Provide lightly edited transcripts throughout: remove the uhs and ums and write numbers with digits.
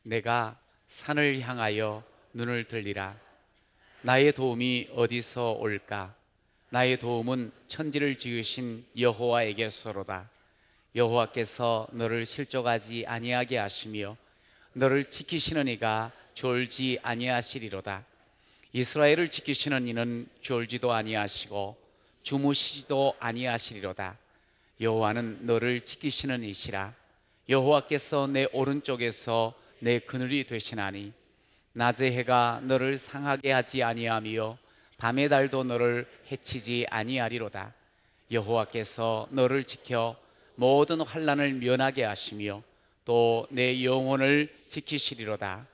내가 산을 향하여 눈을 들리라. 나의 도움이 어디서 올까? 나의 도움은 천지를 지으신 여호와에게서로다. 여호와께서 너를 실족하지 아니하게 하시며 너를 지키시는 이가 졸지 아니하시리로다. 이스라엘을 지키시는 이는 졸지도 아니하시고 주무시지도 아니하시리로다. 여호와는 너를 지키시는 이시라. 여호와께서 내 오른쪽에서 내 그늘이 되시나니 낮의 해가 너를 상하게 하지 아니하며 밤의 달도 너를 해치지 아니하리로다. 여호와께서 너를 지켜 모든 환난을 면하게 하시며 또 내 영혼을 지키시리로다.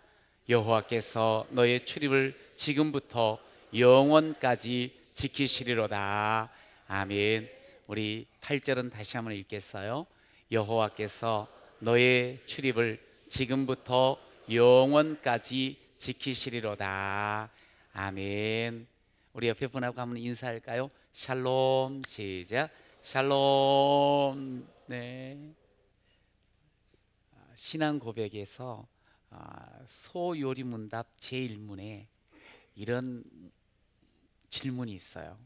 여호와께서 너의 출입을 지금부터 영원까지 지키시리로다. 아멘. 우리 8절은 다시 한번 읽겠어요. 여호와께서 너의 출입을 지금부터 영원까지 지키시리로다. 아멘. 우리 옆에 분하고 한번 인사할까요? 샬롬. 시작. 샬롬. 네. 신앙 고백에서 소요리문답 제1문에 이런 질문이 있어요.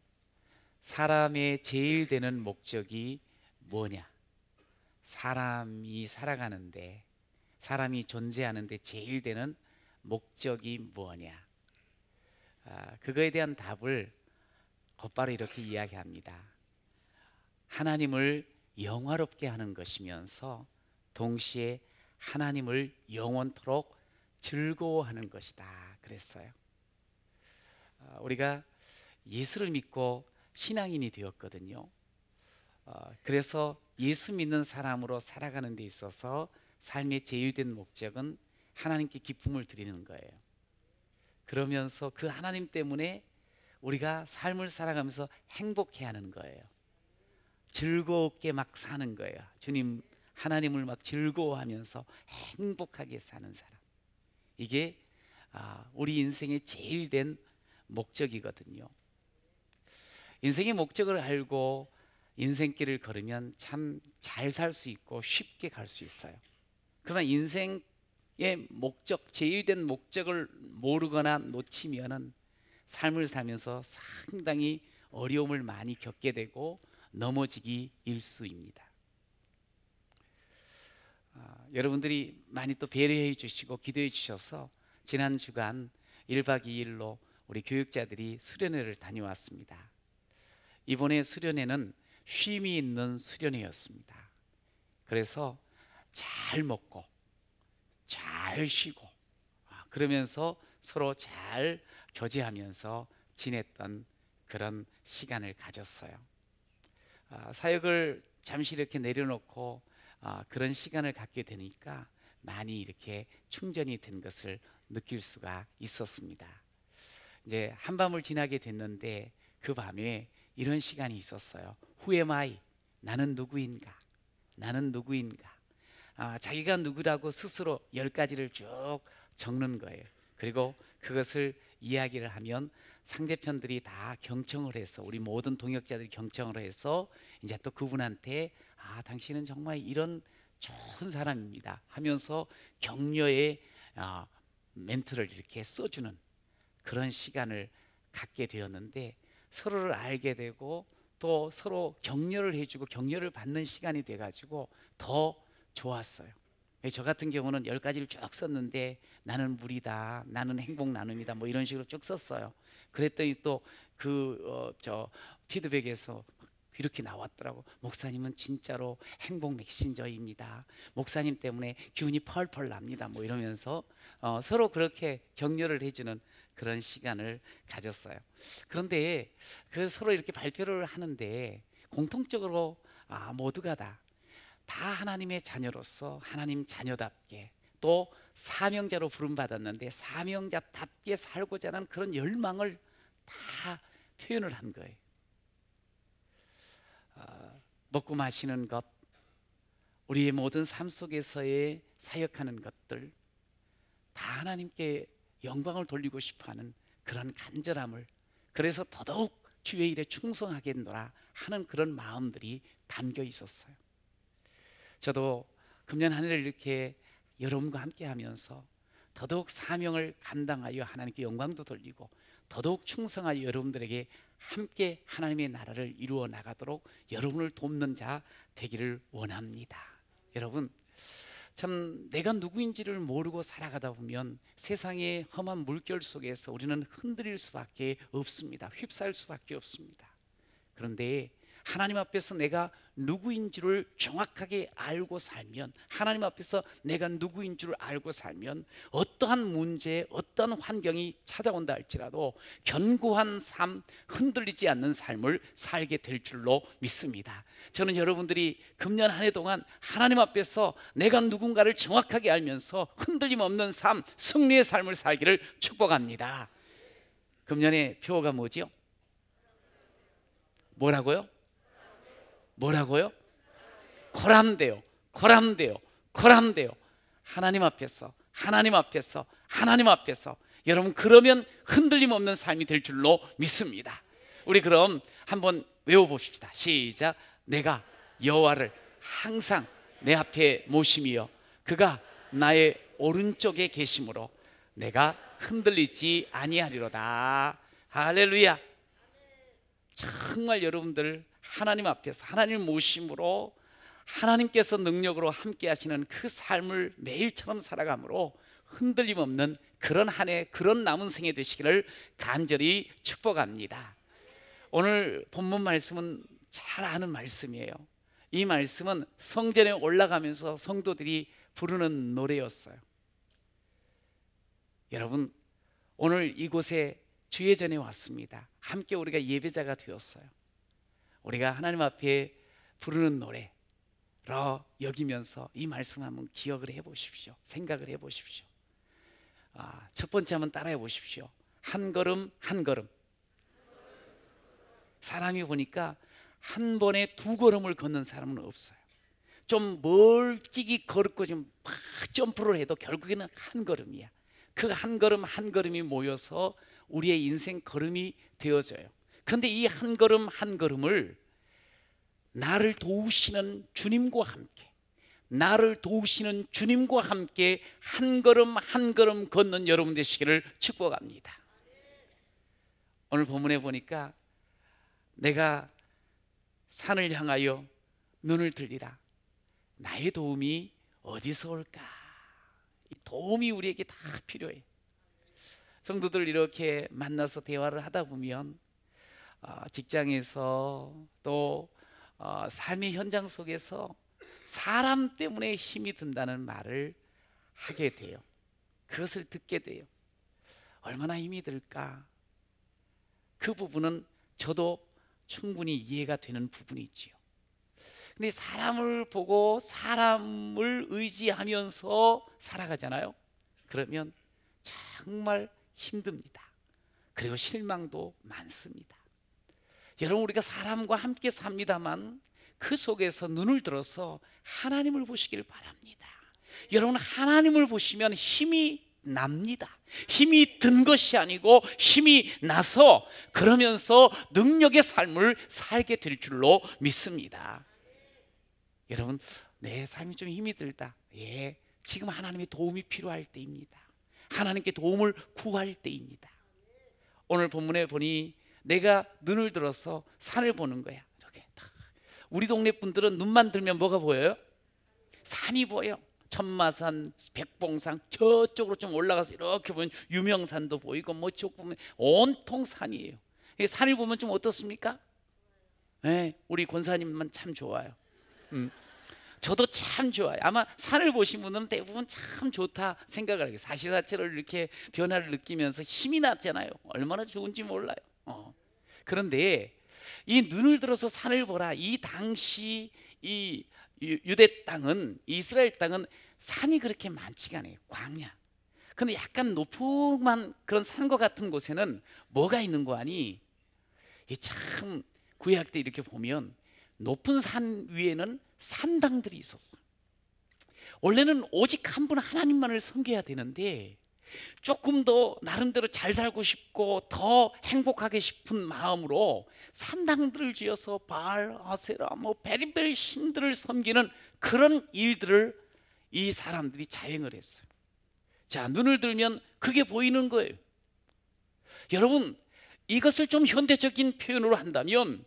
사람의 제일 되는 목적이 뭐냐? 사람이 살아가는데, 사람이 존재하는데 제일 되는 목적이 뭐냐? 그거에 대한 답을 곧바로 이렇게 이야기합니다. 하나님을 영화롭게 하는 것이면서 동시에 하나님을 영원토록 즐거워하는 것이다 그랬어요. 우리가 예수를 믿고 신앙인이 되었거든요. 그래서 예수 믿는 사람으로 살아가는 데 있어서 삶의 제일 된 목적은 하나님께 기쁨을 드리는 거예요. 그러면서 그 하나님 때문에 우리가 삶을 살아가면서 행복해 하는 거예요. 즐겁게 막 사는 거예요. 주님, 하나님을 막 즐거워하면서 행복하게 사는 사람, 이게 우리 인생의 제일 된 목적이거든요. 인생의 목적을 알고 인생길을 걸으면 참 잘 살 수 있고 쉽게 갈 수 있어요. 그러나 인생의 목적, 제일 된 목적을 모르거나 놓치면은 삶을 살면서 상당히 어려움을 많이 겪게 되고 넘어지기 일쑤입니다. 여러분들이 많이 또 배려해 주시고 기도해 주셔서 지난 주간 1박 2일로 우리 교육자들이 수련회를 다녀왔습니다. 이번에 수련회는 쉼이 있는 수련회였습니다. 그래서 잘 먹고 잘 쉬고 그러면서 서로 잘 교제하면서 지냈던 그런 시간을 가졌어요. 사역을 잠시 이렇게 내려놓고 그런 시간을 갖게 되니까 많이 이렇게 충전이 된 것을 느낄 수가 있었습니다. 이제 한밤을 지나게 됐는데 그 밤에 이런 시간이 있었어요. Who am I? 나는 누구인가? 나는 누구인가? 자기가 누구라고 스스로 10가지를 쭉 적는 거예요. 그리고 그것을 이야기를 하면 상대편들이 다 경청을 해서, 우리 모든 동역자들이 경청을 해서 이제 또 그분한테 당신은 정말 이런 좋은 사람입니다 하면서 격려의 멘트를 이렇게 써주는 그런 시간을 갖게 되었는데, 서로를 알게 되고 또 서로 격려를 해주고 격려를 받는 시간이 돼가지고 더 좋았어요. 저 같은 경우는 10가지를 쭉 썼는데 나는 물이다, 나는 행복 나눔이다, 뭐 이런 식으로 쭉 썼어요. 그랬더니 또 피드백에서 이렇게 나왔더라고. 목사님은 진짜로 행복 메신저입니다. 목사님 때문에 기운이 펄펄 납니다. 뭐 이러면서 서로 그렇게 격려를 해주는 그런 시간을 가졌어요. 그런데 서로 이렇게 발표를 하는데 공통적으로 모두가 다 하나님의 자녀로서 하나님 자녀답게 또 사명자로 부름받았는데 사명자답게 살고자 하는 그런 열망을 다 표현을 한 거예요. 먹고 마시는 것, 우리의 모든 삶 속에서의 사역하는 것들 다 하나님께 영광을 돌리고 싶어하는 그런 간절함을, 그래서 더더욱 주의 일에 충성하겠노라 하는 그런 마음들이 담겨 있었어요. 저도 금년 한 해를 이렇게 여러분과 함께 하면서 더더욱 사명을 감당하여 하나님께 영광도 돌리고 더더욱 충성하여 여러분들에게 함께 하나님의 나라를 이루어 나가도록 여러분을 돕는 자 되기를 원합니다. 여러분, 참 내가 누구인지를 모르고 살아가다 보면 세상의 험한 물결 속에서 우리는 흔들릴 수밖에 없습니다. 휩싸일 수밖에 없습니다. 그런데 하나님 앞에서 내가 누구인지를 정확하게 알고 살면, 하나님 앞에서 내가 누구인 줄 알고 살면 어떠한 문제, 어떠한 환경이 찾아온다 할지라도 견고한 삶, 흔들리지 않는 삶을 살게 될 줄로 믿습니다. 저는 여러분들이 금년 한 해 동안 하나님 앞에서 내가 누군가를 정확하게 알면서 흔들림 없는 삶, 승리의 삶을 살기를 축복합니다. 금년의 표어가 뭐지요? 뭐라고요? 뭐라고요? 고람되어, 고람되어, 고람되어. 하나님 앞에서, 하나님 앞에서, 하나님 앞에서. 여러분, 그러면 흔들림 없는 삶이 될 줄로 믿습니다. 우리 그럼 한번 외워봅시다. 시작. 내가 여호와를 항상 내 앞에 모심이여 그가 나의 오른쪽에 계심으로 내가 흔들리지 아니하리로다. 할렐루야. 정말 여러분들 하나님 앞에서 하나님을 모심으로 하나님께서 능력으로 함께 하시는 그 삶을 매일처럼 살아감으로 흔들림 없는 그런 한 해, 그런 남은 생애 되시기를 간절히 축복합니다. 오늘 본문 말씀은 잘 아는 말씀이에요. 이 말씀은 성전에 올라가면서 성도들이 부르는 노래였어요. 여러분, 오늘 이곳에 주예전에 왔습니다. 함께 우리가 예배자가 되었어요. 우리가 하나님 앞에 부르는 노래로 여기면서 이 말씀 한번 기억을 해보십시오. 생각을 해보십시오. 첫 번째 한번 따라해 보십시오. 한 걸음 한 걸음. 사람이 보니까 한 번에 두 걸음을 걷는 사람은 없어요. 좀 멀찍이 걸었고 좀 막 점프를 해도 결국에는 한 걸음이야. 그 한 걸음 한 걸음이 모여서 우리의 인생 걸음이 되어져요. 그런데 이 한 걸음 한 걸음을 나를 도우시는 주님과 함께, 나를 도우시는 주님과 함께 한 걸음 한 걸음 걷는 여러분 되시기를 축복합니다. 오늘 본문에 보니까 내가 산을 향하여 눈을 들리라. 나의 도움이 어디서 올까? 이 도움이 우리에게 다 필요해. 성도들 이렇게 만나서 대화를 하다 보면 직장에서 또 삶의 현장 속에서 사람 때문에 힘이 든다는 말을 하게 돼요. 그것을 듣게 돼요. 얼마나 힘이 들까? 그 부분은 저도 충분히 이해가 되는 부분이지요. 근데 사람을 보고 사람을 의지하면서 살아가잖아요. 그러면 정말 힘듭니다. 그리고 실망도 많습니다. 여러분, 우리가 사람과 함께 삽니다만 그 속에서 눈을 들어서 하나님을 보시길 바랍니다. 여러분, 하나님을 보시면 힘이 납니다. 힘이 든 것이 아니고 힘이 나서 그러면서 능력의 삶을 살게 될 줄로 믿습니다. 여러분, 내 삶이 좀 힘이 들다. 예, 지금 하나님의 도움이 필요할 때입니다. 하나님께 도움을 구할 때입니다. 오늘 본문에 보니 내가 눈을 들어서 산을 보는 거야. 이렇게 딱. 우리 동네 분들은 눈만 들면 뭐가 보여요? 산이 보여. 천마산, 백봉산, 저쪽으로 좀 올라가서 이렇게 보면 유명산도 보이고 뭐 쪽 보면 온통 산이에요. 산을 보면 좀 어떻습니까? 네, 우리 권사님만 참 좋아요. 저도 참 좋아요. 아마 산을 보신 분은 대부분 참 좋다 생각을 하게. 사시사철을 이렇게 변화를 느끼면서 힘이 났잖아요. 얼마나 좋은지 몰라요. 그런데 이 눈을 들어서 산을 보라. 이 당시 이 유대 땅은, 이스라엘 땅은 산이 그렇게 많지가 않아요. 광야. 근데 약간 높은 그런 산과 같은 곳에는 뭐가 있는 거 아니? 참 구약 때 이렇게 보면 높은 산 위에는 산당들이 있었어요. 원래는 오직 한 분 하나님만을 섬겨야 되는데 조금 더 나름대로 잘 살고 싶고 더 행복하게 싶은 마음으로 산당들을 지어서 바알, 아세라, 뭐 베리베리 신들을 섬기는 그런 일들을 이 사람들이 자행을 했어요. 자, 눈을 들면 그게 보이는 거예요. 여러분, 이것을 좀 현대적인 표현으로 한다면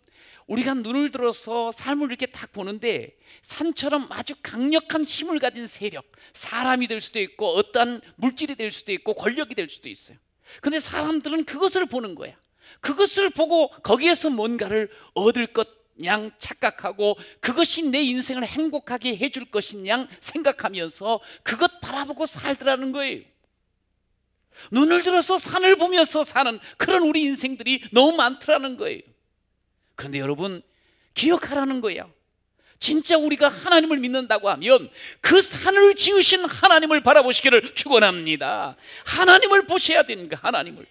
우리가 눈을 들어서 삶을 이렇게 딱 보는데 산처럼 아주 강력한 힘을 가진 세력, 사람이 될 수도 있고 어떠한 물질이 될 수도 있고 권력이 될 수도 있어요. 근데 사람들은 그것을 보는 거야. 그것을 보고 거기에서 뭔가를 얻을 것 양 착각하고 그것이 내 인생을 행복하게 해줄 것인 양 생각하면서 그것 바라보고 살더라는 거예요. 눈을 들어서 산을 보면서 사는 그런 우리 인생들이 너무 많더라는 거예요. 그런데 여러분, 기억하라는 거예요. 진짜 우리가 하나님을 믿는다고 하면 그 산을 지으신 하나님을 바라보시기를 축원합니다. 하나님을 보셔야 됩니다. 하나님을.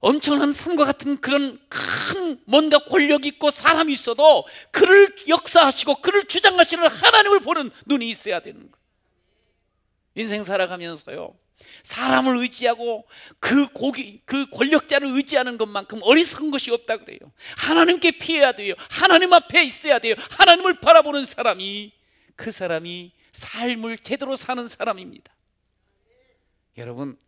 엄청난 산과 같은 그런 큰 뭔가 권력이 있고 사람이 있어도 그를 역사하시고 그를 주장하시는 하나님을 보는 눈이 있어야 되는 거예요. 인생 살아가면서요, 사람을 의지하고 그 권력자를 의지하는 것만큼 어리석은 것이 없다 그래요. 하나님께 피해야 돼요. 하나님 앞에 있어야 돼요. 하나님을 바라보는 사람이, 그 사람이 삶을 제대로 사는 사람입니다. 여러분,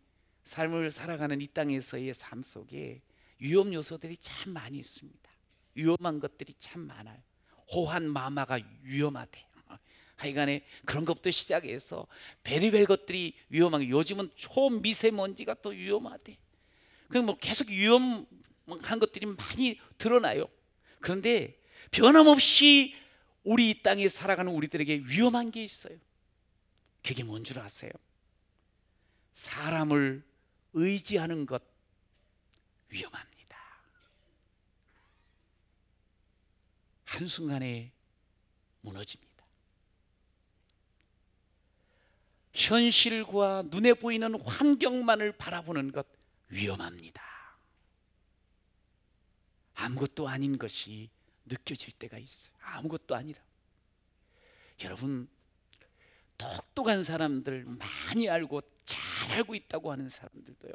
삶을 살아가는 이 땅에서의 삶 속에 위험 요소들이 참 많이 있습니다. 위험한 것들이 참 많아요. 호환 마마가 위험하대. 하여간에 그런 것부터 시작해서 베리벨 것들이 위험한 게, 요즘은 초미세먼지가 또 위험하대. 그냥 뭐 계속 위험한 것들이 많이 드러나요. 그런데 변함없이 우리 이 땅에 살아가는 우리들에게 위험한 게 있어요. 그게 뭔 줄 아세요? 사람을 의지하는 것 위험합니다. 한순간에 무너집니다. 현실과 눈에 보이는 환경만을 바라보는 것 위험합니다. 아무것도 아닌 것이 느껴질 때가 있어요. 아무것도 아니라. 여러분, 똑똑한 사람들, 많이 알고 잘 알고 있다고 하는 사람들도요,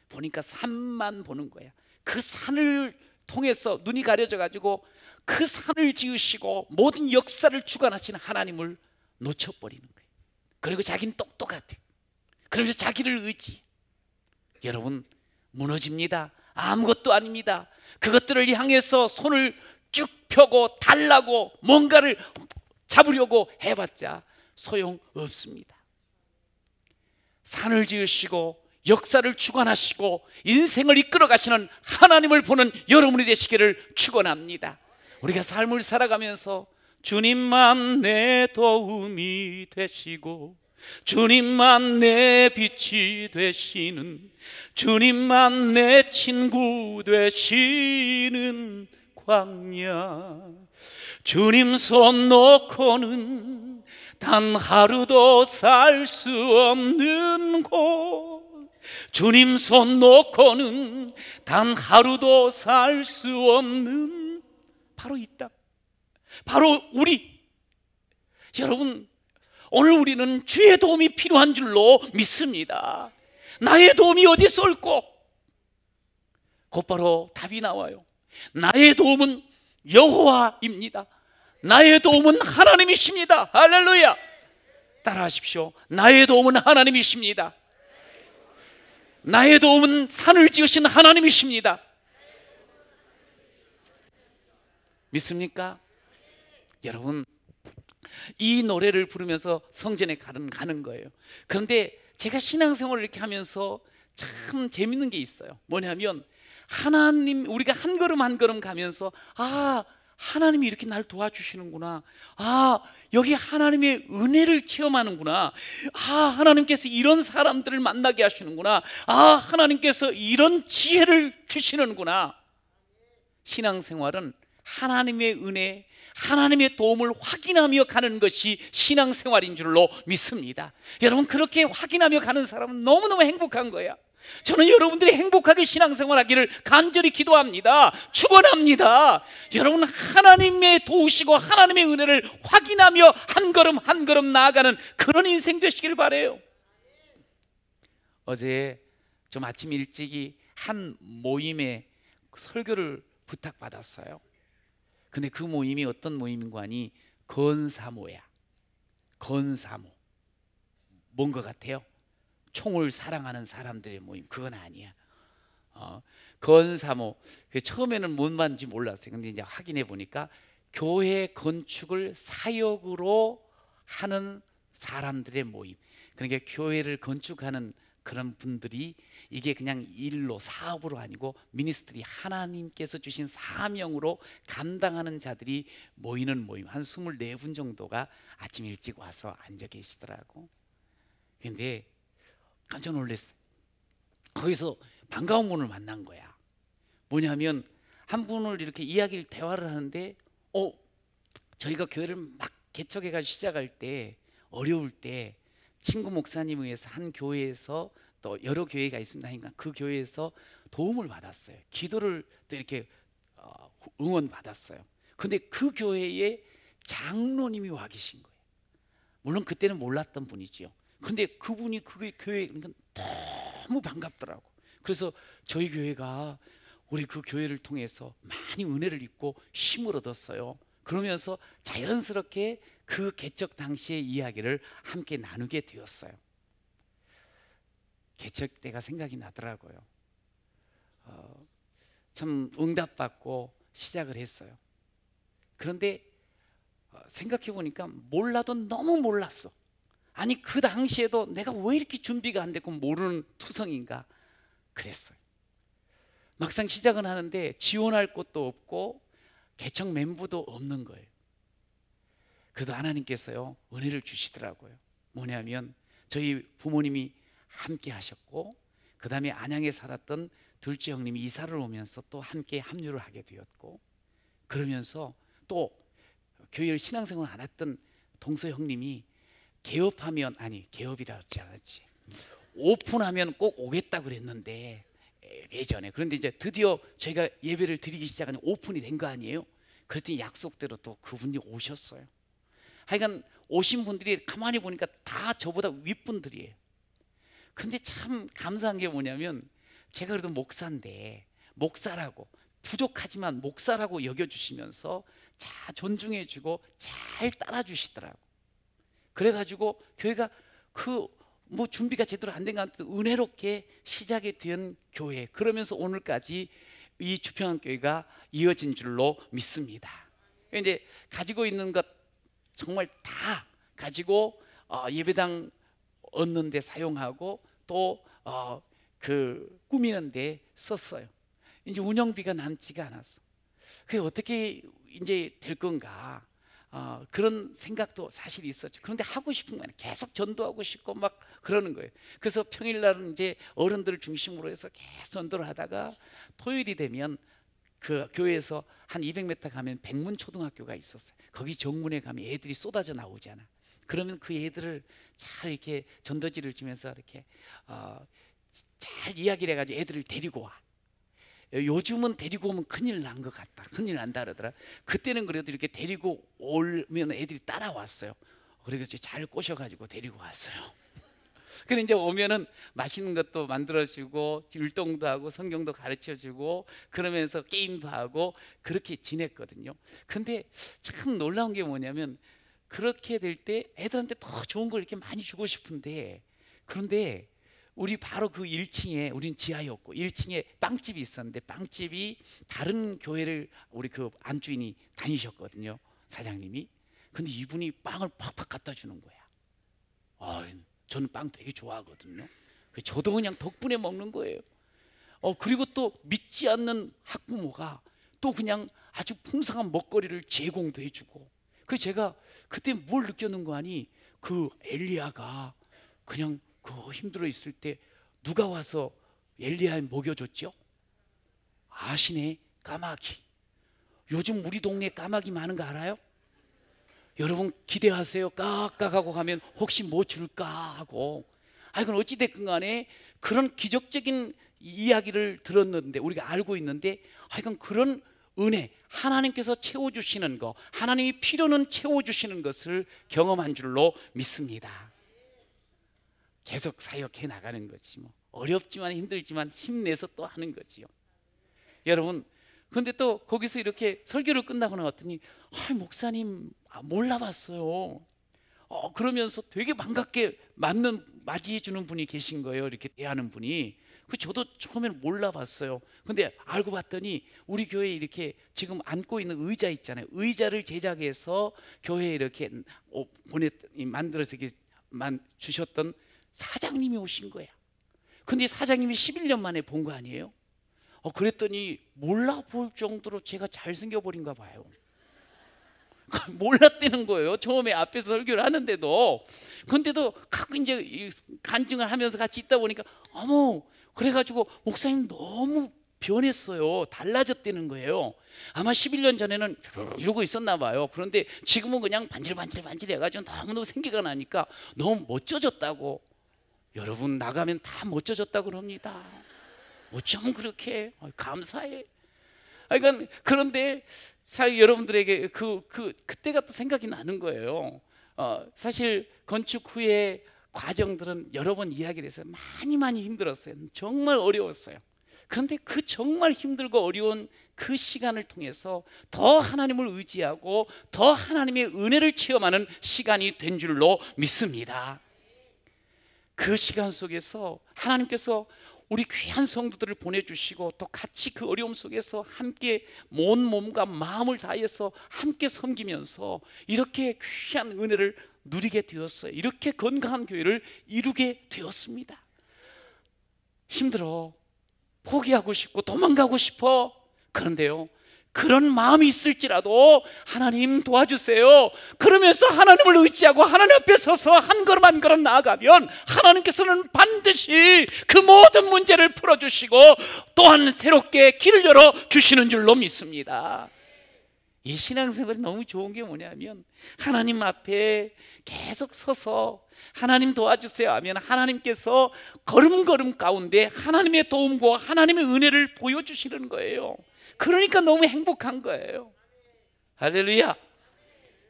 보니까 산만 보는 거야. 그 산을 통해서 눈이 가려져 가지고 그 산을 지으시고 모든 역사를 주관하시는 하나님을 놓쳐버리는 거예요. 그리고 자기는 똑똑하대. 그러면서 자기를 의지. 여러분, 무너집니다. 아무것도 아닙니다. 그것들을 향해서 손을 쭉 펴고 달라고 뭔가를 잡으려고 해봤자 소용없습니다. 산을 지으시고 역사를 주관하시고 인생을 이끌어 가시는 하나님을 보는 여러분이 되시기를 축원합니다. 우리가 삶을 살아가면서 주님만 내 도움이 되시고 주님만 내 빛이 되시는, 주님만 내 친구 되시는 광야, 주님 손 놓고는 단 하루도 살 수 없는 곳, 주님 손 놓고는 단 하루도 살 수 없는 바로 이 땅, 바로 우리. 여러분, 오늘 우리는 주의 도움이 필요한 줄로 믿습니다. 나의 도움이 어디서 올꼬? 곧바로 답이 나와요. 나의 도움은 여호와입니다. 나의 도움은 하나님이십니다. 할렐루야. 따라하십시오. 나의 도움은 하나님이십니다. 나의 도움은 산을 지으신 하나님이십니다. 믿습니까? 여러분, 이 노래를 부르면서 성전에 가는 거예요. 그런데 제가 신앙생활을 이렇게 하면서 참 재밌는 게 있어요. 뭐냐면 하나님, 우리가 한 걸음 한 걸음 가면서 하나님이 이렇게 날 도와주시는구나. 여기 하나님의 은혜를 체험하는구나. 하나님께서 이런 사람들을 만나게 하시는구나. 하나님께서 이런 지혜를 주시는구나. 신앙생활은 하나님의 은혜, 하나님의 도움을 확인하며 가는 것이 신앙생활인 줄로 믿습니다. 여러분, 그렇게 확인하며 가는 사람은 너무너무 행복한 거야. 저는 여러분들이 행복하게 신앙생활하기를 간절히 기도합니다. 축원합니다. 여러분, 하나님의 도우시고 하나님의 은혜를 확인하며 한 걸음 한 걸음 나아가는 그런 인생 되시길 바라요. 어제 좀 아침 일찍이 한 모임에 설교를 부탁받았어요. 근데 그 모임이 어떤 모임인가 하니 건사모야. 건사모. 뭔 것 같아요? 총을 사랑하는 사람들의 모임. 그건 아니야. 건사모, 처음에는 뭔 말인지 몰랐어요. 근데 이제 확인해 보니까 교회 건축을 사역으로 하는 사람들의 모임. 그러니까 교회를 건축하는 그런 분들이 이게 그냥 일로 사업으로 아니고 미니스트리, 하나님께서 주신 사명으로 감당하는 자들이 모이는 모임. 한 24분 정도가 아침 일찍 와서 앉아 계시더라고. 근데 깜짝 놀랐어요. 거기서 반가운 분을 만난 거야. 뭐냐면 한 분을 이렇게 이야기를 대화를 하는데 저희가 교회를 막 개척해가지고 시작할 때 어려울 때 친구 목사님 의해서 한 교회에서 또 여러 교회가 있습니다 하니까 그 교회에서 도움을 받았어요. 기도를 또 이렇게 응원 받았어요. 근데 그 교회에 장로님이 와 계신 거예요. 물론 그때는 몰랐던 분이지요. 근데 그분이 그 교회에 그러니까 너무 반갑더라고. 그래서 저희 교회가 우리 그 교회를 통해서 많이 은혜를 입고 힘을 얻었어요. 그러면서 자연스럽게 그 개척 당시의 이야기를 함께 나누게 되었어요. 개척 때가 생각이 나더라고요. 참 응답받고 시작을 했어요. 그런데 생각해 보니까 몰라도 너무 몰랐어. 아니 그 당시에도 내가 왜 이렇게 준비가 안 됐고 모르는 투성인가 그랬어요. 막상 시작은 하는데 지원할 곳도 없고 개척 멤버도 없는 거예요. 그래도 하나님께서요 은혜를 주시더라고요. 뭐냐면 저희 부모님이 함께 하셨고 그 다음에 안양에 살았던 둘째 형님이 이사를 오면서 또 함께 합류를 하게 되었고 그러면서 또 교회를 신앙생활 안 했던 동서 형님이 개업하면 개업이라 하지 않았지 오픈하면 꼭 오겠다 그랬는데 예전에 그런데 이제 드디어 저희가 예배를 드리기 시작하니 오픈이 된 거 아니에요? 그랬더니 약속대로 또 그분이 오셨어요. 하여간 오신 분들이 가만히 보니까 다 저보다 윗분들이에요. 근데 참 감사한 게 뭐냐면 제가 그래도 목사인데 목사라고 부족하지만 목사라고 여겨주시면서 잘 존중해주고 잘 따라주시더라고. 그래가지고 교회가 준비가 제대로 안 된 것 같아도 은혜롭게 시작이 된 교회. 그러면서 오늘까지 이 주평안교회가 이어진 줄로 믿습니다. 이제 가지고 있는 것 정말 다 가지고 예배당 얻는 데 사용하고 또 꾸미는 데 썼어요. 이제 운영비가 남지가 않았어. 그게 어떻게 이제 될 건가 그런 생각도 사실 있었죠. 그런데 하고 싶은 거 아니에요. 계속 전도하고 싶고 막 그러는 거예요. 그래서 평일날은 이제 어른들을 중심으로 해서 계속 전도를 하다가 토요일이 되면 그 교회에서 한 200m 가면 백문초등학교가 있었어요. 거기 정문에 가면 애들이 쏟아져 나오잖아. 그러면 그 애들을 잘 이렇게 전도지를 주면서 이렇게 잘 이야기를 해가지고 애들을 데리고 와. 요즘은 데리고 오면 큰일 난 것 같다. 큰일 난다 그러더라. 그때는 그래도 이렇게 데리고 오면 애들이 따라왔어요. 그래서 잘 꼬셔가지고 데리고 왔어요. 그래 이제 오면은 맛있는 것도 만들어주고 율동도 하고 성경도 가르쳐주고 그러면서 게임도 하고 그렇게 지냈거든요. 근데 참 놀라운 게 뭐냐면 그렇게 될 때 애들한테 더 좋은 걸 이렇게 많이 주고 싶은데 그런데 우리 바로 그 1층에 우린 지하였고 1층에 빵집이 있었는데 빵집이 다른 교회를 우리 그 안주인이 다니셨거든요. 사장님이. 근데 이분이 빵을 팍팍 갖다 주는 거야. 저는 빵 되게 좋아하거든요. 저도 그냥 덕분에 먹는 거예요. 그리고 또 믿지 않는 학부모가 또 그냥 아주 풍성한 먹거리를 제공도 해주고. 그래서 제가 그때 뭘 느꼈는 거 아니? 그 엘리야가 그냥 힘들어 있을 때 누가 와서 엘리야에 먹여줬죠? 아시네, 까마귀. 요즘 우리 동네에 까마귀 많은 거 알아요? 여러분 기대하세요. 깍깍하고 가면 혹시 뭐 줄까 하고. 그건 어찌됐건 간에 그런 기적적인 이야기를 들었는데 우리가 알고 있는데 하여간 그런 은혜 하나님께서 채워주시는 거 하나님이 필요는 채워주시는 것을 경험한 줄로 믿습니다. 계속 사역해 나가는 거지 뭐. 어렵지만 힘들지만 힘내서 또 하는 거지요. 여러분 근데 또 거기서 이렇게 설교를 끝나고 나왔더니 목사님 몰라봤어요. 그러면서 되게 반갑게 맞이해 주는 분이 계신 거예요. 이렇게 대하는 분이. 저도 처음에는 몰라봤어요. 근데 알고 봤더니 우리 교회에 이렇게 지금 앉고 있는 의자 있잖아요. 의자를 제작해서 교회에 이렇게 만들어서 이렇게 주셨던 사장님이 오신 거야. 근데 사장님이 11년 만에 본 거 아니에요? 그랬더니 몰라볼 정도로 제가 잘생겨 버린가 봐요. 몰랐다는 거예요. 처음에 앞에서 설교를 하는데도. 근데도 가끔 이제 간증을 하면서 같이 있다 보니까 어머, 그래가지고 목사님 너무 변했어요. 달라졌다는 거예요. 아마 11년 전에는 이러고 있었나 봐요. 그런데 지금은 그냥 반질반질 해가지고 너무너무 생기가 나니까 너무 멋져졌다고. 여러분, 나가면 다 멋져졌다고 그럽니다. 어쩜 그렇게 감사해. 그러니까 그런데 여러분들에게 그때가 또 생각이 나는 거예요. 사실 건축 후에 과정들은 여러 번 이야기를 해서 많이 힘들었어요. 정말 어려웠어요. 그런데 그 정말 힘들고 어려운 그 시간을 통해서 더 하나님을 의지하고 더 하나님의 은혜를 체험하는 시간이 된 줄로 믿습니다. 그 시간 속에서 하나님께서 우리 귀한 성도들을 보내주시고 또 같이 그 어려움 속에서 함께 온 몸과 마음을 다해서 함께 섬기면서 이렇게 귀한 은혜를 누리게 되었어요. 이렇게 건강한 교회를 이루게 되었습니다. 힘들어, 포기하고 싶고 도망가고 싶어. 그런데요, 그런 마음이 있을지라도 하나님 도와주세요. 그러면서 하나님을 의지하고 하나님 앞에 서서 한 걸음 한 걸음 나아가면 하나님께서는 반드시 그 모든 문제를 풀어주시고 또한 새롭게 길을 열어주시는 줄로 믿습니다. 이 신앙생활이 너무 좋은 게 뭐냐면 하나님 앞에 계속 서서 하나님 도와주세요 하면 하나님께서 걸음걸음 가운데 하나님의 도움과 하나님의 은혜를 보여주시는 거예요. 그러니까 너무 행복한 거예요. 할렐루야.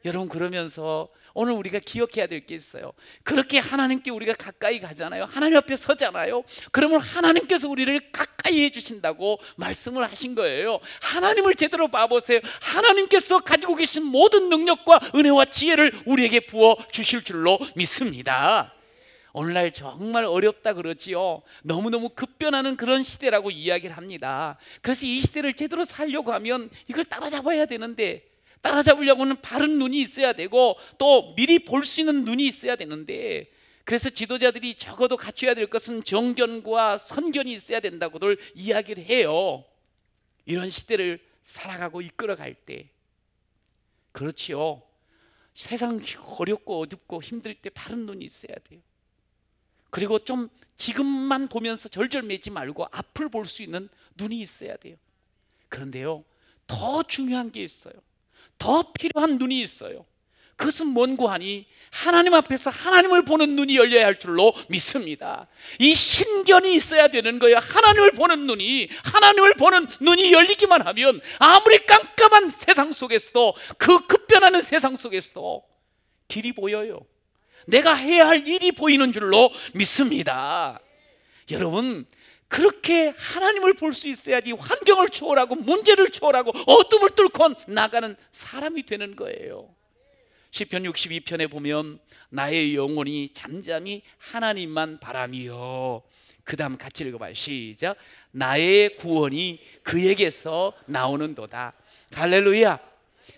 여러분, 그러면서 오늘 우리가 기억해야 될 게 있어요. 그렇게 하나님께 우리가 가까이 가잖아요. 하나님 앞에 서잖아요. 그러면 하나님께서 우리를 가까이 해주신다고 말씀을 하신 거예요. 하나님을 제대로 봐보세요. 하나님께서 가지고 계신 모든 능력과 은혜와 지혜를 우리에게 부어 주실 줄로 믿습니다. 오늘날 정말 어렵다 그러지요. 너무너무 급변하는 그런 시대라고 이야기를 합니다. 그래서 이 시대를 제대로 살려고 하면 이걸 따라잡아야 되는데, 따라잡으려고는 바른 눈이 있어야 되고 또 미리 볼 수 있는 눈이 있어야 되는데, 그래서 지도자들이 적어도 갖춰야 될 것은 정견과 선견이 있어야 된다고들 이야기를 해요. 이런 시대를 살아가고 이끌어갈 때, 그렇지요, 세상 어렵고 어둡고 힘들 때 바른 눈이 있어야 돼요. 그리고 좀 지금만 보면서 절절매지 말고 앞을 볼 수 있는 눈이 있어야 돼요. 그런데요, 더 중요한 게 있어요. 더 필요한 눈이 있어요. 그것은 뭔고 하니 하나님 앞에서 하나님을 보는 눈이 열려야 할 줄로 믿습니다. 이 신견이 있어야 되는 거예요. 하나님을 보는 눈이 열리기만 하면 아무리 깜깜한 세상 속에서도, 그 급변하는 세상 속에서도 길이 보여요. 내가 해야 할 일이 보이는 줄로 믿습니다. 여러분, 그렇게 하나님을 볼 수 있어야지 환경을 초월하고 문제를 초월하고 어둠을 뚫고 나가는 사람이 되는 거예요. 시편 62편에 보면 나의 영혼이 잠잠히 하나님만 바라며, 그 다음 같이 읽어봐요. 시작. 나의 구원이 그에게서 나오는도다. 할렐루야.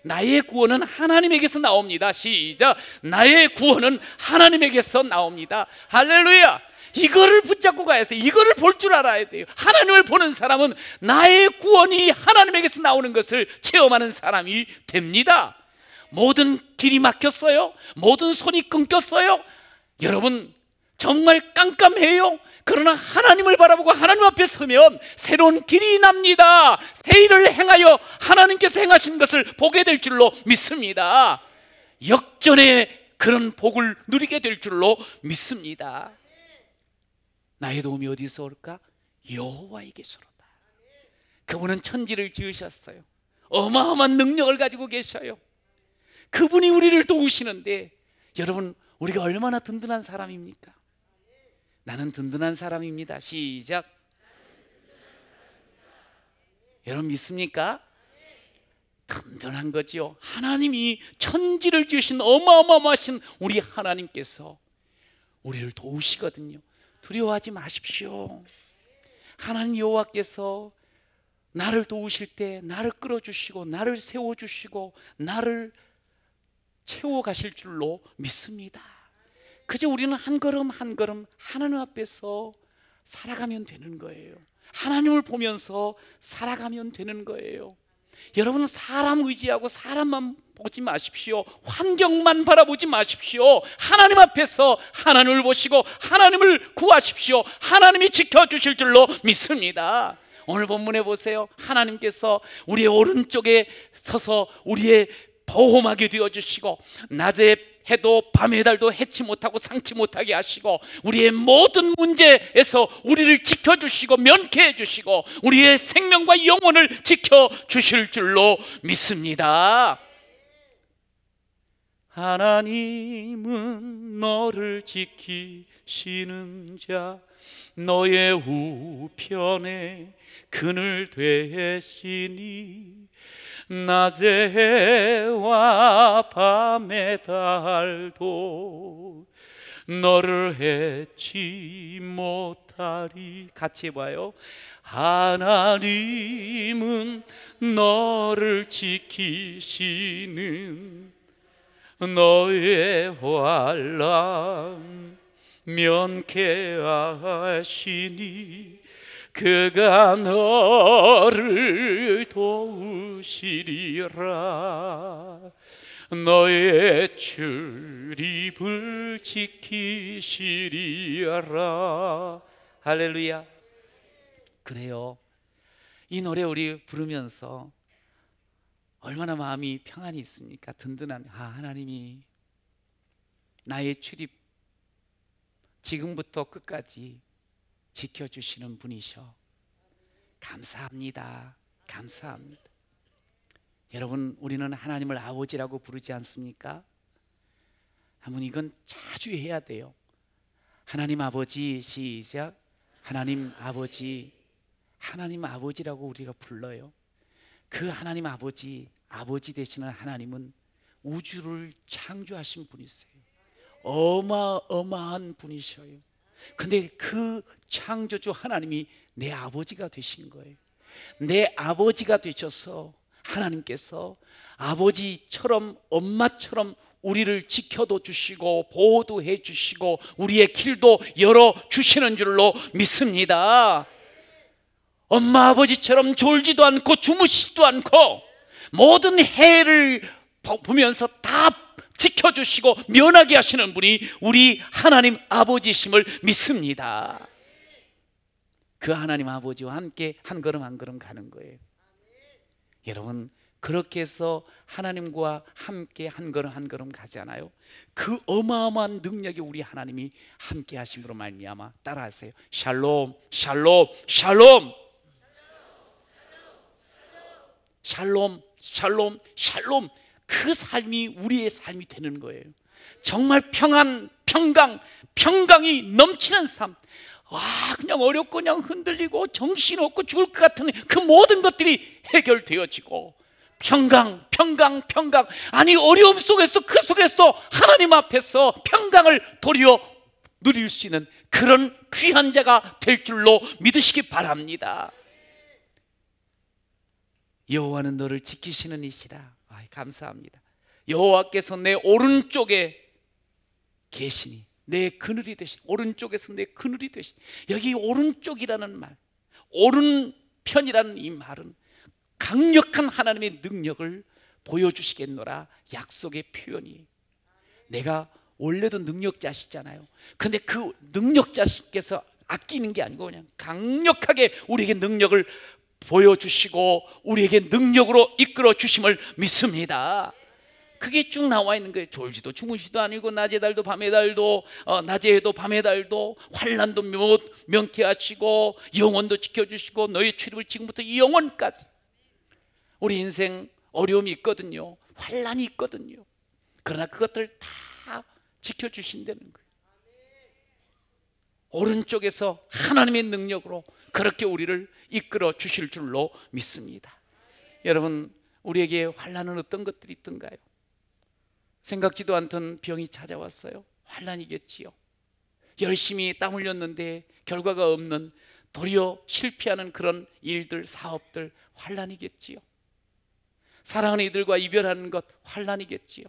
나의 구원은 하나님에게서 나옵니다. 시작. 나의 구원은 하나님에게서 나옵니다. 할렐루야. 이거를 붙잡고 가야 돼요. 이거를 볼 줄 알아야 돼요. 하나님을 보는 사람은 나의 구원이 하나님에게서 나오는 것을 체험하는 사람이 됩니다. 모든 길이 막혔어요? 모든 손이 끊겼어요? 여러분, 정말 깜깜해요? 그러나 하나님을 바라보고 하나님 앞에 서면 새로운 길이 납니다. 새 일을 행하여 하나님께서 행하신 것을 보게 될 줄로 믿습니다. 역전의 그런 복을 누리게 될 줄로 믿습니다. 나의 도움이 어디서 올까? 여호와에게서로다. 그분은 천지를 지으셨어요. 어마어마한 능력을 가지고 계셔요. 그분이 우리를 도우시는데, 여러분, 우리가 얼마나 든든한 사람입니까? 나는 든든한 사람입니다. 시작. 여러분 믿습니까? 든든한 거지요. 하나님이 천지를 지으신 어마어마하신 우리 하나님께서 우리를 도우시거든요. 두려워하지 마십시오. 하나님 여호와께서 나를 도우실 때 나를 끌어주시고 나를 세워주시고 나를 채워가실 줄로 믿습니다. 그저 우리는 한 걸음 한 걸음 하나님 앞에서 살아가면 되는 거예요. 하나님을 보면서 살아가면 되는 거예요. 여러분, 사람 의지하고 사람만 보지 마십시오. 환경만 바라보지 마십시오. 하나님 앞에서 하나님을 보시고 하나님을 구하십시오. 하나님이 지켜주실 줄로 믿습니다. 오늘 본문에 보세요. 하나님께서 우리의 오른쪽에 서서 우리의 보호막이 되어주시고 낮에 해도 밤의 달도 해치 못하고 상치 못하게 하시고 우리의 모든 문제에서 우리를 지켜주시고 면케해 주시고 우리의 생명과 영혼을 지켜주실 줄로 믿습니다. 하나님은 너를 지키시는 자, 너의 우편에 그늘 되시니 낮에와 밤의 달도 너를 해치 못하리. 같이 해봐요. 하나님은 너를 지키시는 너의 환난 면케하시니 그가 너를 도우시리라. 너의 출입을 지키시리라. 할렐루야. 그래요. 이 노래 우리 부르면서 얼마나 마음이 평안이 있습니까? 든든함. 하나님이 나의 출입 지금부터 끝까지 지켜주시는 분이셔. 감사합니다. 감사합니다. 여러분, 우리는 하나님을 아버지라고 부르지 않습니까? 한번 이건 자주 해야 돼요. 하나님 아버지. 시작. 하나님 아버지. 하나님 아버지라고 우리가 불러요. 그 하나님 아버지, 아버지 되시는 하나님은 우주를 창조하신 분이세요. 어마어마한 분이셔요. 근데 그 창조주 하나님이 내 아버지가 되신 거예요. 내 아버지가 되셔서 하나님께서 아버지처럼 엄마처럼 우리를 지켜도 주시고 보호도 해주시고 우리의 길도 열어주시는 줄로 믿습니다. 엄마 아버지처럼 졸지도 않고 주무시지도 않고 모든 해를 보면서 다 지켜주시고 면하게 하시는 분이 우리 하나님 아버지심을 믿습니다. 그 하나님 아버지와 함께 한 걸음 한 걸음 가는 거예요. 여러분, 그렇게 해서 하나님과 함께 한 걸음 한 걸음 가잖아요. 그 어마어마한 능력이 우리 하나님이 함께 하심으로 말미암아 따라하세요. 샬롬 샬롬 샬롬 샬롬 샬롬 샬롬. 그 삶이 우리의 삶이 되는 거예요. 정말 평안, 평강, 평강이 넘치는 삶. 와, 그냥 어렵고 그냥 흔들리고 정신없고 죽을 것 같은 그 모든 것들이 해결되어지고 평강, 평강, 평강. 아니, 어려움 속에서 그 속에서도 하나님 앞에서 평강을 도리어 누릴 수 있는 그런 귀한 자가 될 줄로 믿으시기 바랍니다. 여호와는 너를 지키시는 이시라. 감사합니다. 여호와께서 내 오른쪽에 계시니 내 그늘이 되시. 오른쪽에서 내 그늘이 되시. 여기 오른쪽이라는 말, 오른편이라는 이 말은 강력한 하나님의 능력을 보여주시겠노라 약속의 표현이. 내가 원래도 능력자시잖아요. 근데 그 능력자신께서 아끼는 게 아니고 그냥 강력하게 우리에게 능력을 보여주시고 우리에게 능력으로 이끌어 주심을 믿습니다. 그게 쭉 나와 있는 거예요. 졸지도 주무시도 아니고 낮의 달도 밤의 달도 낮의 해도 밤의 달도 환난도 면케하시고 영원도 지켜주시고 너의 출입을 지금부터 영원까지. 우리 인생 어려움이 있거든요. 환난이 있거든요. 그러나 그것들 다 지켜주신다는 거예요. 오른쪽에서 하나님의 능력으로 그렇게 우리를 이끌어 주실 줄로 믿습니다. 여러분, 우리에게 환난은 어떤 것들이 있던가요? 생각지도 않던 병이 찾아왔어요. 환난이겠지요. 열심히 땀 흘렸는데 결과가 없는, 도리어 실패하는 그런 일들, 사업들, 환난이겠지요. 사랑하는 이들과 이별하는 것, 환난이겠지요.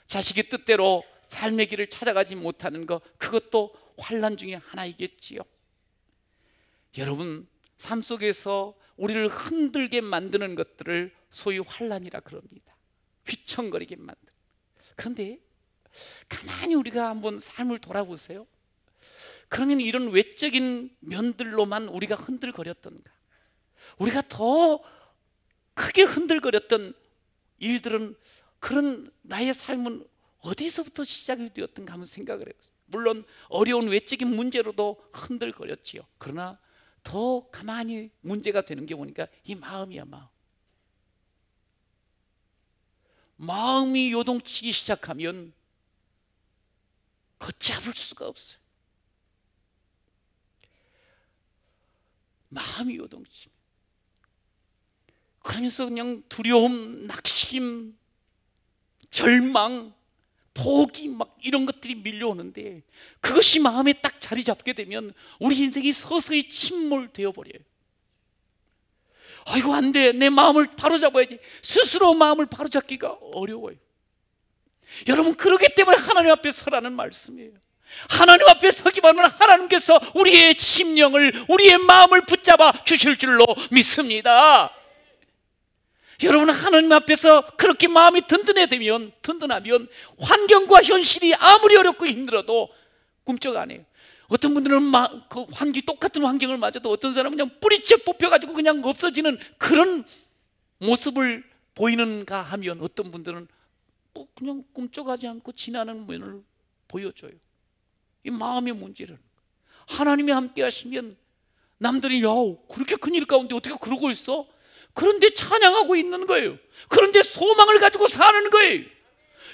자식의 뜻대로 삶의 길을 찾아가지 못하는 것, 그것도 환난 중에 하나이겠지요. 여러분, 삶 속에서 우리를 흔들게 만드는 것들을 소위 환난이라 그럽니다. 휘청거리게 만드는. 그런데 가만히 우리가 한번 삶을 돌아보세요. 그러면 이런 외적인 면들로만 우리가 흔들거렸던가? 우리가 더 크게 흔들거렸던 일들은, 그런 나의 삶은 어디서부터 시작이 되었던가 한번 생각을 해보세요. 물론 어려운 외적인 문제로도 흔들거렸지요. 그러나 더 가만히 문제가 되는 게 보니까 이 마음이야. 마음이 요동치기 시작하면 걷잡을 수가 없어요. 마음이 요동치면, 그러면서 그냥 두려움, 낙심, 절망, 포기 막 이런 것들이 밀려오는데, 그것이 마음에 딱 자리 잡게 되면 우리 인생이 서서히 침몰되어 버려요. 아이고, 안 돼, 내 마음을 바로잡아야지. 스스로 마음을 바로잡기가 어려워요. 여러분, 그러기 때문에 하나님 앞에 서라는 말씀이에요. 하나님 앞에 서기만 하면 하나님께서 우리의 심령을, 우리의 마음을 붙잡아 주실 줄로 믿습니다. 여러분, 하나님 앞에서 그렇게 마음이 든든하면 환경과 현실이 아무리 어렵고 힘들어도 꿈쩍 안 해요. 어떤 분들은 그 똑같은 환경을 맞아도 어떤 사람은 그냥 뿌리째 뽑혀가지고 그냥 없어지는 그런 모습을 보이는가 하면, 어떤 분들은 그냥 꿈쩍하지 않고 지나는 면을 보여줘요. 이 마음의 문제를. 하나님이 함께 하시면 남들이 야, 그렇게 큰일 가운데 어떻게 그러고 있어? 그런데 찬양하고 있는 거예요. 그런데 소망을 가지고 사는 거예요.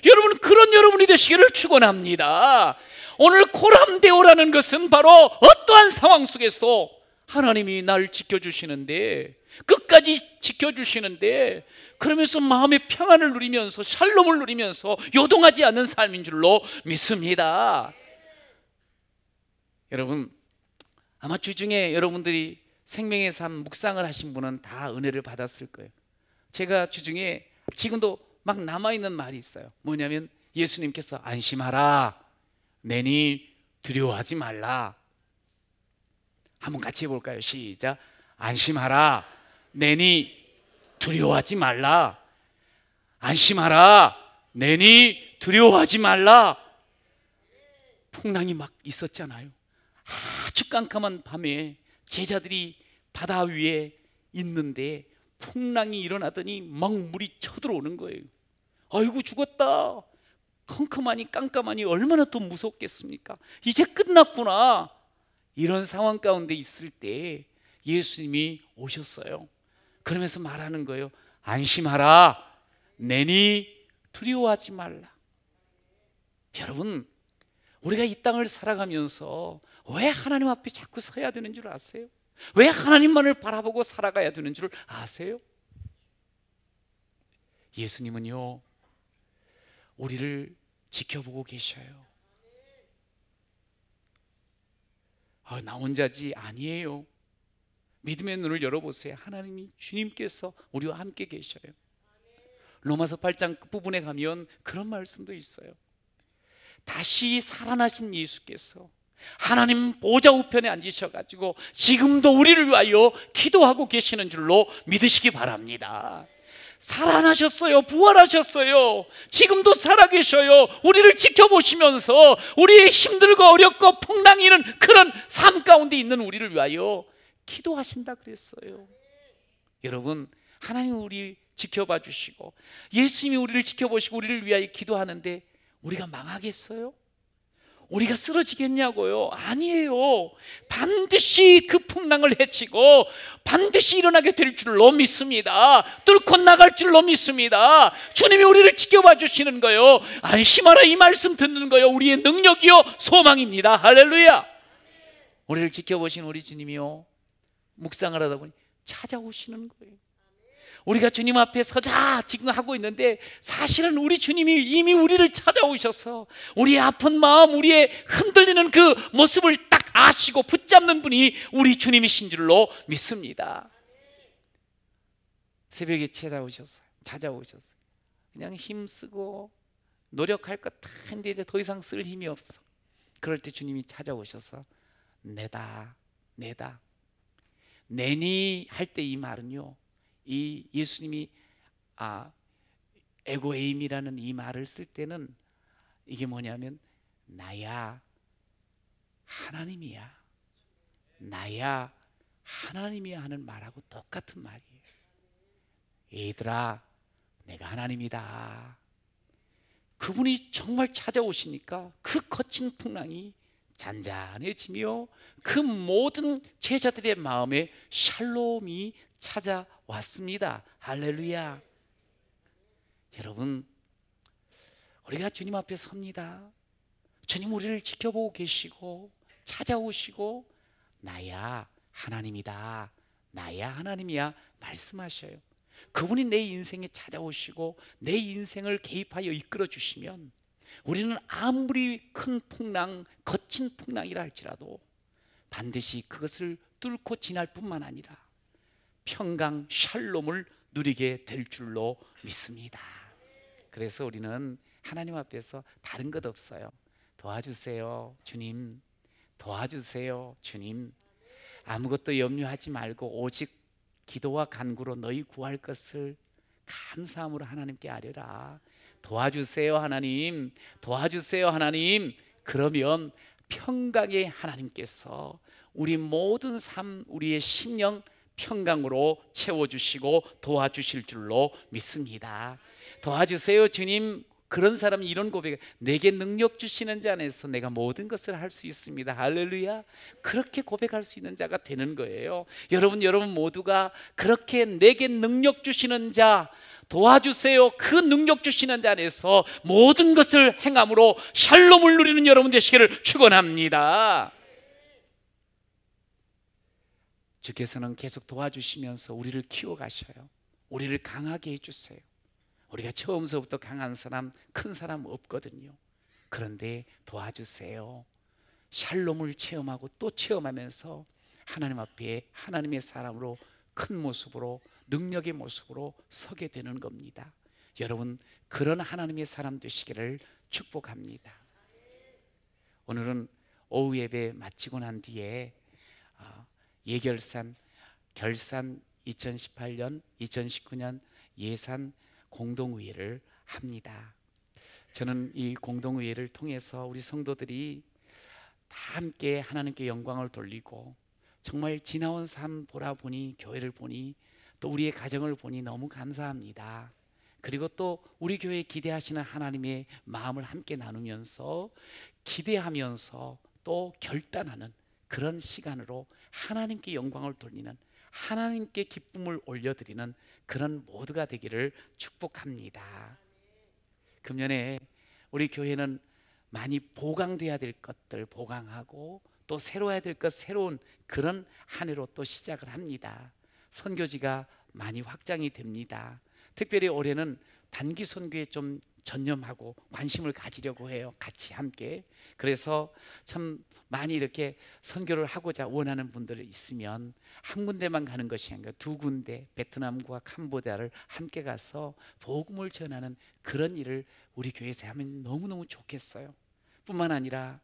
여러분, 그런 여러분이 되시기를 축원합니다. 오늘 코람데오라는 것은 바로 어떠한 상황 속에서도 하나님이 나를 지켜주시는데, 끝까지 지켜주시는데, 그러면서 마음의 평안을 누리면서, 샬롬을 누리면서 요동하지 않는 삶인 줄로 믿습니다. 여러분, 아마 주중에 여러분들이 생명의 삶 묵상을 하신 분은 다 은혜를 받았을 거예요. 제가 주중에 지금도 막 남아있는 말이 있어요. 뭐냐면, 예수님께서 안심하라, 내니 두려워하지 말라. 한번 같이 해볼까요? 시작. 안심하라, 내니 두려워하지 말라. 안심하라, 내니 두려워하지 말라. 풍랑이 막 있었잖아요. 아주 깜깜한 밤에 제자들이 바다 위에 있는데 풍랑이 일어나더니 막 물이 쳐들어오는 거예요. 아이고, 죽었다. 컴컴하니 깜깜하니 얼마나 더 무섭겠습니까? 이제 끝났구나. 이런 상황 가운데 있을 때 예수님이 오셨어요. 그러면서 말하는 거예요. 안심하라, 내니 두려워하지 말라. 여러분, 우리가 이 땅을 살아가면서 왜 하나님 앞에 자꾸 서야 되는 줄 아세요? 왜 하나님만을 바라보고 살아가야 되는 줄 아세요? 예수님은요, 우리를 지켜보고 계셔요. 나 혼자지 아니에요. 믿음의 눈을 열어보세요. 하나님이, 주님께서 우리와 함께 계셔요. 로마서 8장 끝부분에 가면 그런 말씀도 있어요. 다시 살아나신 예수께서 하나님 보좌 우편에 앉으셔가지고 지금도 우리를 위하여 기도하고 계시는 줄로 믿으시기 바랍니다. 살아나셨어요. 부활하셨어요. 지금도 살아계셔요. 우리를 지켜보시면서 우리의 힘들고 어렵고 풍랑이는 그런 삶 가운데 있는 우리를 위하여 기도하신다 그랬어요. 여러분, 하나님 우리 지켜봐 주시고 예수님이 우리를 지켜보시고 우리를 위하여 기도하는데 우리가 망하겠어요? 우리가 쓰러지겠냐고요? 아니에요. 반드시 그 풍랑을 헤치고 반드시 일어나게 될 줄로 믿습니다. 뚫고 나갈 줄로 믿습니다. 주님이 우리를 지켜봐 주시는 거예요. 안심하라, 이 말씀 듣는 거예요. 우리의 능력이요 소망입니다. 할렐루야. 우리를 지켜보신 우리 주님이요, 묵상을 하다 보니 찾아오시는 거예요. 우리가 주님 앞에 서자 지금 하고 있는데, 사실은 우리 주님이 이미 우리를 찾아오셔서 우리의 아픈 마음, 우리의 흔들리는 그 모습을 딱 아시고 붙잡는 분이 우리 주님이신 줄로 믿습니다. 새벽에 찾아오셨어요. 그냥 힘쓰고 노력할 것 다 했는데 이제 더 이상 쓸 힘이 없어. 그럴 때 주님이 찾아오셔서 내다 내니 할 때 이 말은요, 이 예수님이 에고에임이라는 이 말을 쓸 때는 이게 뭐냐면 나야 하나님이야, 나야 하나님이야 하는 말하고 똑같은 말이에요. 얘들아, 내가 하나님이다. 그분이 정말 찾아오시니까 그 거친 풍랑이 잔잔해지며 그 모든 제자들의 마음에 샬롬이 찾아왔습니다. 할렐루야. 여러분, 우리가 주님 앞에 섭니다. 주님 우리를 지켜보고 계시고 찾아오시고 나야 하나님이다, 나야 하나님이야 말씀하셔요. 그분이 내 인생에 찾아오시고 내 인생을 개입하여 이끌어 주시면 우리는 아무리 큰 풍랑, 거친 풍랑이라 할지라도 반드시 그것을 뚫고 지날 뿐만 아니라 평강, 샬롬을 누리게 될 줄로 믿습니다. 그래서 우리는 하나님 앞에서 다른 것 없어요. 도와주세요 주님, 도와주세요 주님. 아무것도 염려하지 말고 오직 기도와 간구로 너희 구할 것을 감사함으로 하나님께 아뢰라. 도와주세요 하나님, 도와주세요 하나님. 그러면 평강의 하나님께서 우리 모든 삶, 우리의 심령 평강으로 채워주시고 도와주실 줄로 믿습니다. 도와주세요 주님. 그런 사람이 이런 고백, 내게 능력 주시는 자 안에서 내가 모든 것을 할 수 있습니다. 할렐루야. 그렇게 고백할 수 있는 자가 되는 거예요. 여러분 모두가 그렇게 내게 능력 주시는 자, 도와주세요, 그 능력 주시는 자 안에서 모든 것을 행함으로 샬롬을 누리는 여러분 되시기를 축원합니다. 주께서는 계속 도와주시면서 우리를 키워가셔요. 우리를 강하게 해주세요. 우리가 처음서부터 강한 사람, 큰 사람 없거든요. 그런데 도와주세요. 샬롬을 체험하고 또 체험하면서 하나님 앞에 하나님의 사람으로 큰 모습으로, 능력의 모습으로 서게 되는 겁니다. 여러분, 그런 하나님의 사람 되시기를 축복합니다. 오늘은 오후 예배 마치고 난 뒤에 예결산, 결산 2018년, 2019년 예산 공동의회를 합니다. 저는 이 공동의회를 통해서 우리 성도들이 다 함께 하나님께 영광을 돌리고 정말 지나온 삶 돌아보니, 교회를 보니, 또 우리의 가정을 보니 너무 감사합니다. 그리고 또 우리 교회에 기대하시는 하나님의 마음을 함께 나누면서 기대하면서 또 결단하는 그런 시간으로 하나님께 영광을 돌리는, 하나님께 기쁨을 올려드리는 그런 모두가 되기를 축복합니다. 금년에 우리 교회는 많이 보강돼야 될 것들 보강하고 또 새로워야 될 것 새로운 그런 한 해로 또 시작을 합니다. 선교지가 많이 확장이 됩니다. 특별히 올해는 단기 선교에 좀 전념하고 관심을 가지려고 해요. 같이 함께. 그래서 참 많이 이렇게 선교를 하고자 원하는 분들이 있으면 한 군데만 가는 것이 아니라 두 군데, 베트남과 캄보디아를 함께 가서 복음을 전하는 그런 일을 우리 교회에서 하면 너무너무 좋겠어요. 뿐만 아니라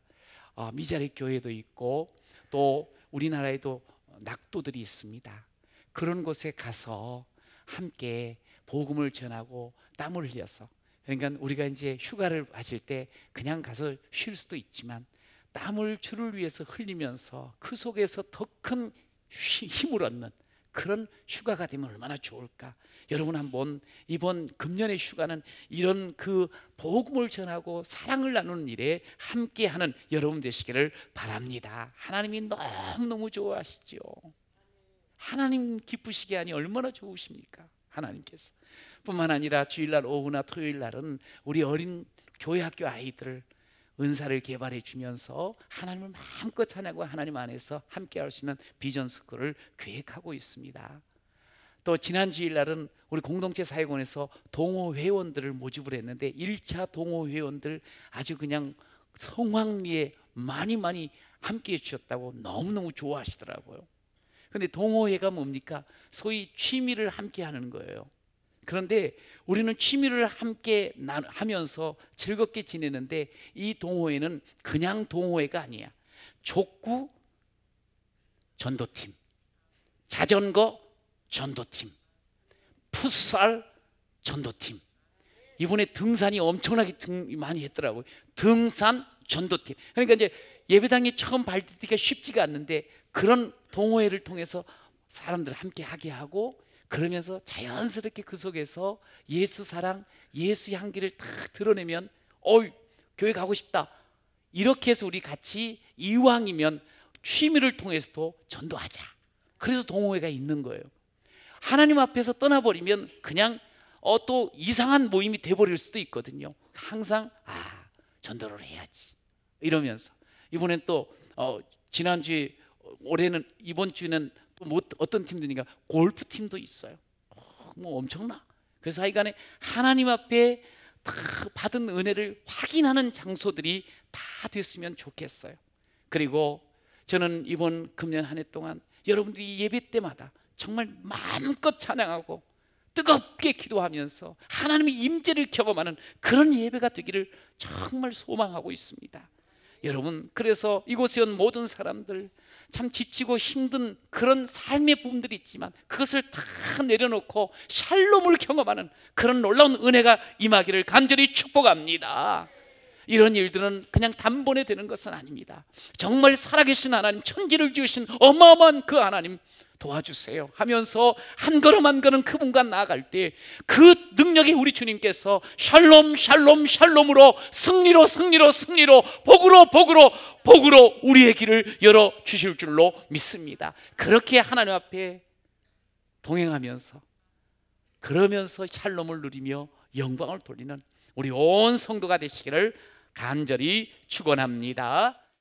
미자리 교회도 있고 또 우리나라에도 낙도들이 있습니다. 그런 곳에 가서 함께 복음을 전하고 땀을 흘려서, 그러니까 우리가 이제 휴가를 하실 때 그냥 가서 쉴 수도 있지만 땀을 주를 위해서 흘리면서 그 속에서 더 큰 힘을 얻는 그런 휴가가 되면 얼마나 좋을까. 여러분 한번 이번 금년의 휴가는 이런 그 복음을 전하고 사랑을 나누는 일에 함께하는 여러분 되시기를 바랍니다. 하나님이 너무너무 좋아하시죠. 하나님 기쁘시게 하니 얼마나 좋으십니까? 하나님께서. 뿐만 아니라 주일날 오후나 토요일날은 우리 어린 교회학교 아이들을 은사를 개발해 주면서 하나님을 마음껏 찬양하고 하나님 안에서 함께 할 수 있는 비전 스쿨을 계획하고 있습니다. 또 지난 주일날은 우리 공동체 사역원에서 동호 회원들을 모집을 했는데 1차 동호 회원들 아주 그냥 성황리에 많이 함께 해주셨다고 너무너무 좋아하시더라고요. 근데 동호회가 뭡니까? 소위 취미를 함께 하는 거예요. 그런데 우리는 취미를 함께 하면서 즐겁게 지내는데 이 동호회는 그냥 동호회가 아니야. 족구 전도팀, 자전거 전도팀, 풋살 전도팀, 이번에 등산이 엄청나게 많이 했더라고요. 등산 전도팀. 그러니까 이제 예배당에 처음 발디디기가 쉽지가 않는데 그런 동호회를 통해서 사람들 함께 하게 하고, 그러면서 자연스럽게 그 속에서 예수 사랑, 예수 향기를 딱 드러내면 교회 가고 싶다. 이렇게 해서 우리 같이 이왕이면 취미를 통해서도 전도하자. 그래서 동호회가 있는 거예요. 하나님 앞에서 떠나버리면 그냥 또 이상한 모임이 돼버릴 수도 있거든요. 항상 전도를 해야지 이러면서. 이번엔 또 지난주에, 올해는, 이번 주에는 또 뭐 어떤 팀들인가 골프팀도 있어요. 뭐 엄청나. 그래서 하여간에 하나님 앞에 다 받은 은혜를 확인하는 장소들이 다 됐으면 좋겠어요. 그리고 저는 이번 금년 한 해 동안 여러분들이 예배 때마다 정말 마음껏 찬양하고 뜨겁게 기도하면서 하나님의 임재를 경험하는 그런 예배가 되기를 정말 소망하고 있습니다. 여러분, 그래서 이곳에 온 모든 사람들 참 지치고 힘든 그런 삶의 부분들이 있지만 그것을 다 내려놓고 샬롬을 경험하는 그런 놀라운 은혜가 임하기를 간절히 축복합니다. 이런 일들은 그냥 단번에 되는 것은 아닙니다. 정말 살아계신 하나님, 천지를 지으신 어마어마한 그 하나님 도와주세요 하면서 한 걸음 한 걸음 그분과 나아갈 때 그 능력이 우리 주님께서 샬롬 샬롬 샬롬으로 승리로 복으로 우리의 길을 열어주실 줄로 믿습니다. 그렇게 하나님 앞에 동행하면서, 그러면서 샬롬을 누리며 영광을 돌리는 우리 온 성도가 되시기를 간절히 축원합니다.